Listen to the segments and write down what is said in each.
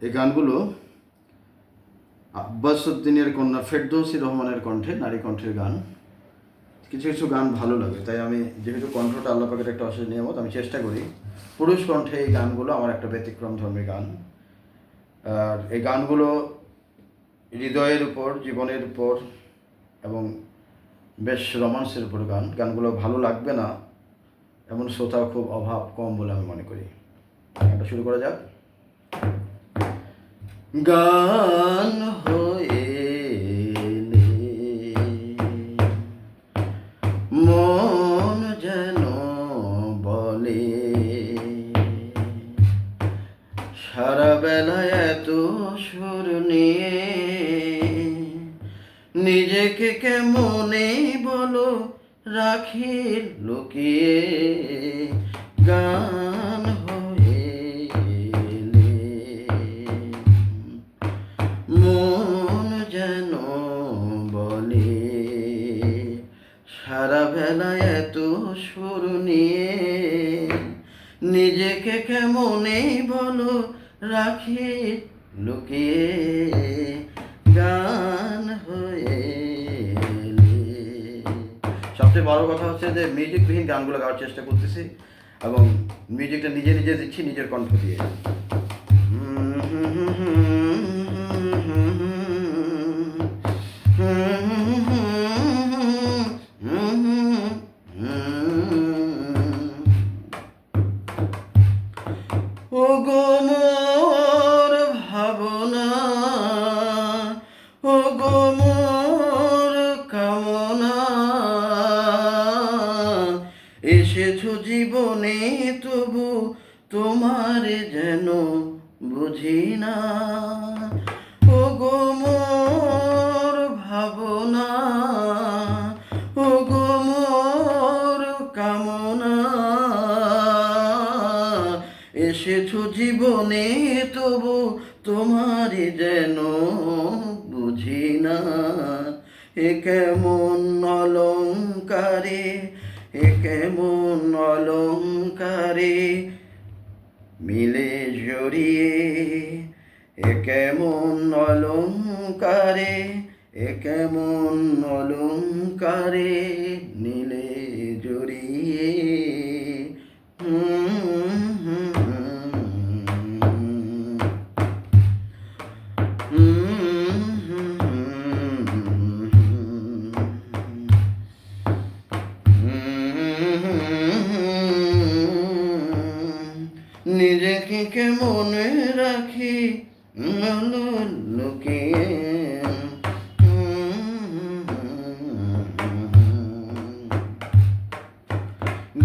এই গানগুলো আব্বাসউদ্দিনের কন্যা ফেরদৌসী রহমানের কণ্ঠে, নারী কণ্ঠের গান। কিছু কিছু গান ভালো লাগে, তাই আমি যেহেতু কণ্ঠটা আল্লাহ পাকের একটা অশেষ নিয়ামত, আমি চেষ্টা করি পুরুষ কণ্ঠে এই গানগুলো আমার একটা ব্যতিক্রম ধর্মী গান। আর এই গানগুলো হৃদয়ের উপর, জীবনের উপর এবং বেশ রোমান্সের উপর গানগুলো ভালো লাগবে না এমন শ্রোতা খুব কম বলে আমি মনে করি। গানটা শুরু করা যাক। গান হয়ে মন যেন বলে সারা বেলায় এত সুর নিয়ে নিজেকে কেমনে বলো রাখি লুকিয়ে। গান হয়ে মন যেন বলে সারা বেলায় এত সুর নিয়ে নিজেকে কেমনে বলো রাখি লুকিয়ে। গান হয়ে সবচেয়ে বড় কথা হচ্ছে যে মিউজিকবিহীন গানগুলো গাওয়ার চেষ্টা করতেছি এবং মিউজিকটা নিজে নিজে দিচ্ছি নিজের কণ্ঠ দিয়ে। ও গো মোর ভাবনা, ও গো মোর কামনা, এসেছো জীবনে তবু তোমার যেন বুঝি না। ও গো মোর ভাবনা, ও গো মোর কামনা, এসেছো জীবনে তবু তোমার যেন বুঝি না। এ কেমন অলংকারে, এ কেমন অলংকারে মিলে জড়িয়ে, এ কেমন অলংকারে, এ কেমন অলংকারে নীলে জড়িয়ে। নিজেকে কেমন রাখি লুকিয়ে।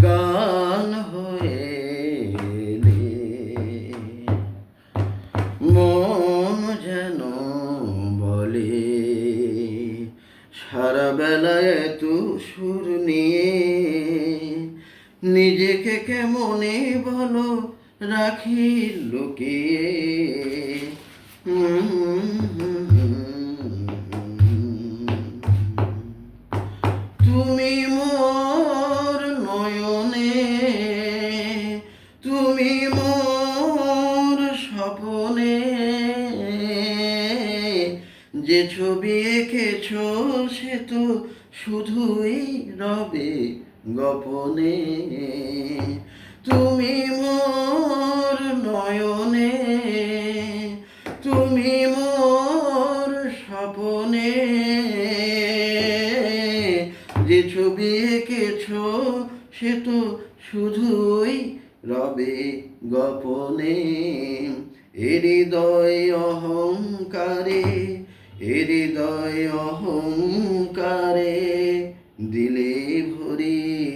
গান হয়ে মন যেন বলে সারা বেলায় এত সুর নিয়ে নিজেকে কেমনে বলো রাখি লুকিয়ে। তুমি মোর নয়নে, তুমি মোর স্বপনে, যে ছবি এঁকেছো সে তো শুধুই রবে গোপনে। তুমি মোর নয়নে, তুমি মোর স্বপনে, যে ছবি এঁকেছো সে তো শুধুই রবে গোপনে। হৃদয় অহংকারে, হৃদয় অহংকারে দিলে ভরিয়ে।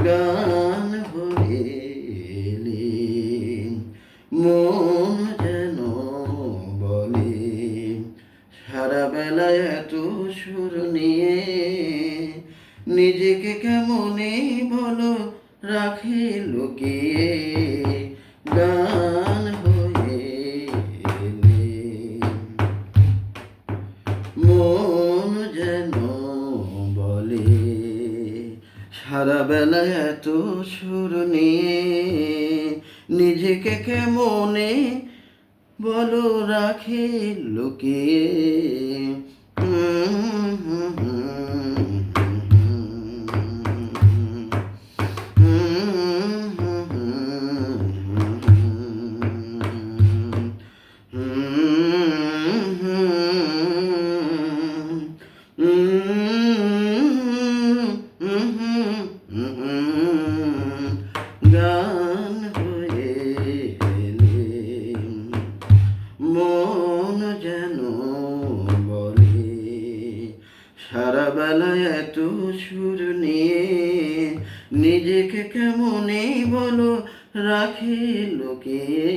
গান হয়ে মন যেন বলে সারা বেলায় এত সুর নিয়ে নিজেকে কেমনে বলো রাখি লুকিয়ে। গান হয়ে মন যেন বলে সারা বেলায় এত সুর নিয়ে নিজেকে কেমনে বলো রাখে লুকিয়ে। গান হয়ে এলে মন যেন বলে, সারা বেলায় এত সুর নিয়ে নিজেকে কেমনে বলো রাখে লুকিয়ে।